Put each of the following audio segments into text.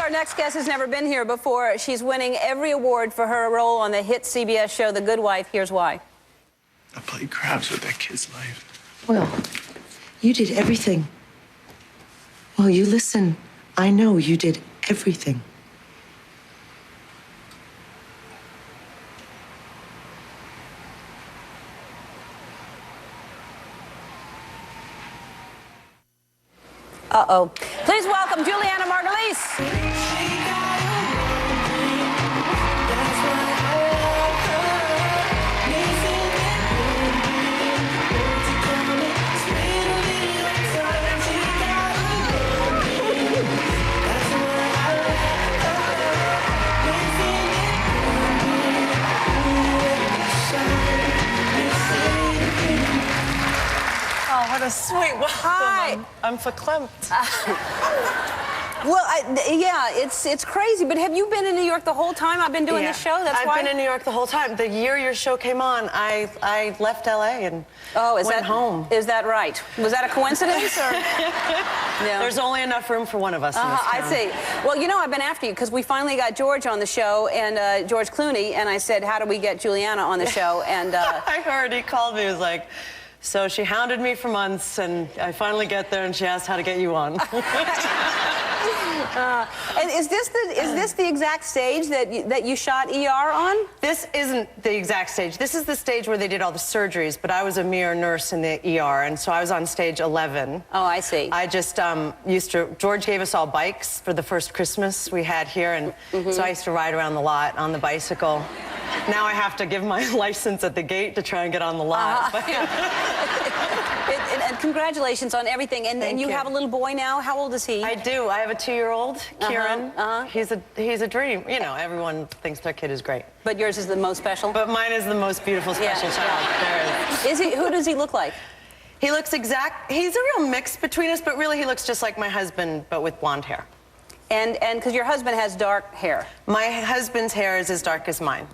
our next guest has never been here before. She's winning every award for her role on the hit CBS show, The Good Wife. Here's why. I played craps with that kid's life. Well, you did everything. Well, you listen. I know you did everything. Uh-oh. Please welcome Julianna Margulies. Oh, what a sweet welcome. Hi. I'm verklempt. Well, yeah, it's crazy, but have you been in New York the whole time I've been doing this show? That's why? I've been in New York the whole time. The year your show came on, I left LA and went home. Is that right? Was that a coincidence? Or? Yeah. There's only enough room for one of us in this town. I see. Well, you know, I've been after you because we finally got George on the show, and George Clooney, and I said, how do we get Julianna on the show? And I heard he called me. He was like, so she hounded me for months, and I finally get there, and she asked how to get you on. And is this the exact stage that you shot ER on? This isn't the exact stage. This is the stage where they did all the surgeries, but I was a mere nurse in the ER, and so I was on stage 11. Oh, I see. I just George gave us all bikes for the first Christmas we had here, and so I used to ride around the lot on the bicycle. Now I have to give my license at the gate to try and get on the lot. And congratulations on everything. And you have a little boy now. How old is he? I do. I have a 2-year-old, Kieran. He's a dream. You know, everyone thinks their kid is great. But yours is the most special? But mine is the most beautiful, special child there is. Who does he look like? He looks he's a real mix between us, but really he looks just like my husband, but with blonde hair. And because your husband has dark hair. My husband's hair is as dark as mine.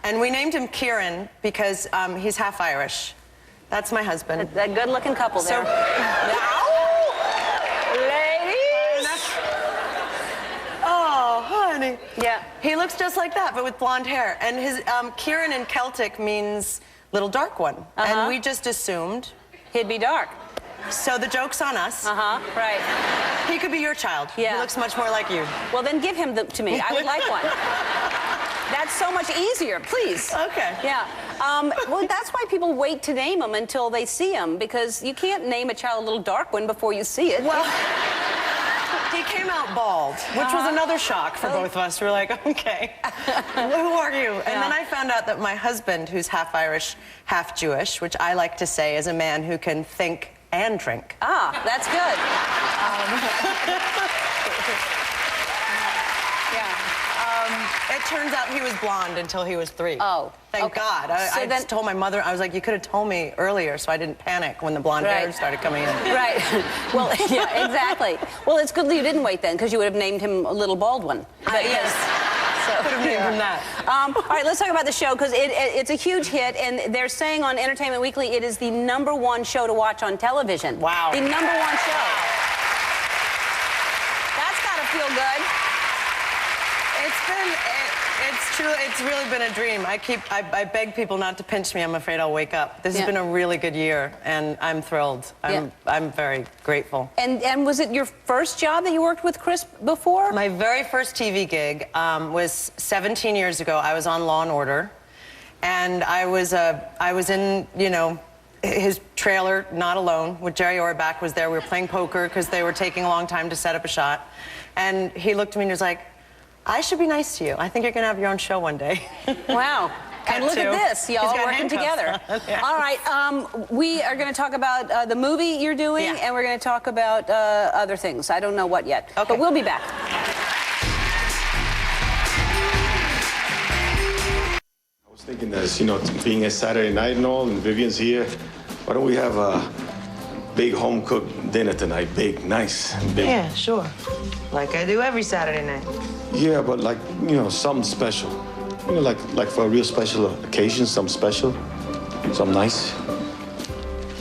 And we named him Kieran because he's half Irish. That's my husband. That good-looking couple there. Ladies! Oh, honey. Yeah. He looks just like that, but with blonde hair. And his Kieran in Celtic means little dark one. And we just assumed he'd be dark. So the joke's on us. Right. He could be your child. Yeah. He looks much more like you. Well, then give him to me. I would like one. That's so much easier, please. Okay. Yeah. Well, that's why people wait to name them until they see them, because you can't name a child a little dark one before you see it. Well, he came out bald, which was another shock for both of us. We were like, okay, who are you? And then I found out that my husband, who's half Irish, half Jewish, which I like to say is a man who can think and drink. Ah, that's good. It turns out he was blonde until he was 3. Oh, Thank God. I told my mother, I was like, you could have told me earlier so I didn't panic when the blonde hair started coming in. Right. Well, yeah, exactly. Well, it's good that you didn't wait then, because you would have named him a little bald one. Yes. So, could have named him that. All right, let's talk about the show, because it's a huge hit, and they're saying on Entertainment Weekly it is the #1 show to watch on television. Wow. The #1 show. That's got to feel good. It's really been a dream. I beg people not to pinch me. I'm afraid I'll wake up. This has been a really good year, and I'm thrilled. I'm very grateful. And was it your first job that you worked with Chris before? My very first TV gig was 17 years ago. I was on Law and Order, and I was in, you know, his trailer, not alone, with Jerry Orbach was there. We were playing poker because they were taking a long time to set up a shot, and he looked at me and was like, I should be nice to you. I think you're going to have your own show one day. Wow. And look at this. Y'all working together. Yeah. All right. We are going to talk about the movie you're doing, and we're going to talk about other things. I don't know what yet. Okay. But we'll be back. I was thinking that, you know, being a Saturday night and all, and Vivian's here, why don't we have a big home-cooked dinner tonight? Big, nice, big. Yeah, sure. Like I do every Saturday night. Yeah, but like, you know, something special. You know, like for a real special occasion, something special, something nice.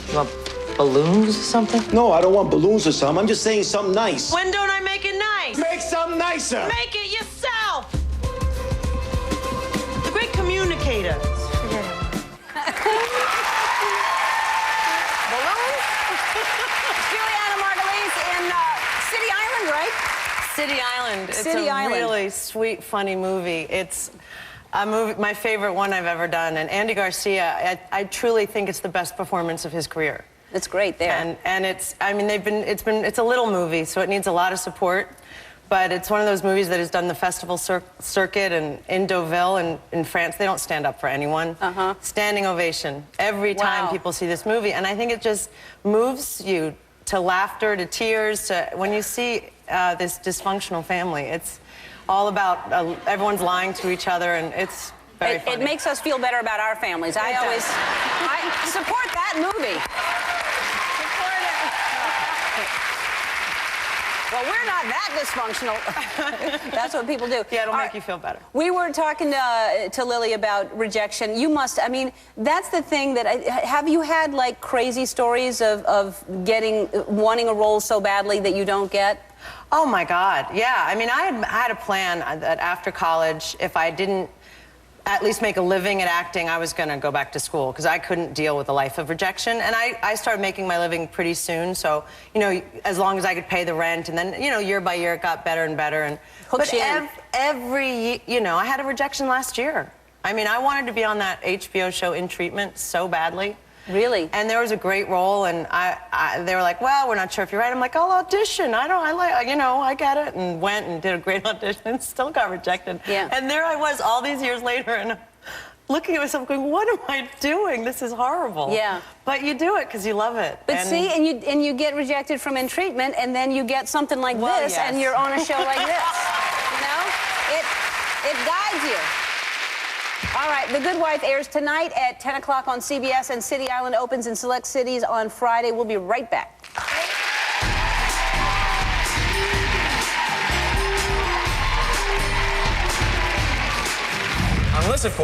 You want balloons or something? No, I don't want balloons or something. I'm just saying something nice. When don't I make it nice? nice. Make some nicer. Make it yourself. The great communicator. Julianna Margulies in City Island, right? City Island. It's City a Island. really sweet, funny movie. It's a movie, my favorite one I've ever done. And Andy Garcia, I truly think it's the best performance of his career. It's great there. And it's, I mean, it's a little movie, so it needs a lot of support. But it's one of those movies that has done the festival circuit, and in Deauville and in France, they don't stand up for anyone. Standing ovation every time people see this movie. And I think it just moves you to laughter, to tears, to when you see this dysfunctional family. It's all about everyone's lying to each other, and it's very funny. It makes us feel better about our families. I support that movie. Support it. Well, we're not that dysfunctional. That's what people do. Yeah, it'll make you feel better. We were talking to Lily about rejection. You must, I mean, that's the thing that, have you had like crazy stories of wanting a role so badly that you don't get? Oh my God, yeah. I mean, I had a plan that after college, if I didn't at least make a living at acting, I was gonna go back to school because I couldn't deal with a life of rejection. And I started making my living pretty soon, so, you know, as long as I could pay the rent, and then, you know, year by year it got better and better. And but every, you know, I had a rejection last year. I mean, I wanted to be on that HBO show In Treatment so badly. Really? And there was a great role, and they were like, well, we're not sure if you're right. I'm like, I'll audition. I like, you know, I get it. And went and did a great audition and still got rejected. Yeah. And there I was all these years later, and looking at myself going, what am I doing? This is horrible. Yeah. But you do it because you love it. But see, and you get rejected from In Treatment, and then you get something like this, yes. and you're on a show like this. You know? It guides you. All right, The Good Wife airs tonight at 10 o'clock on CBS, and City Island opens in select cities on Friday. We'll be right back.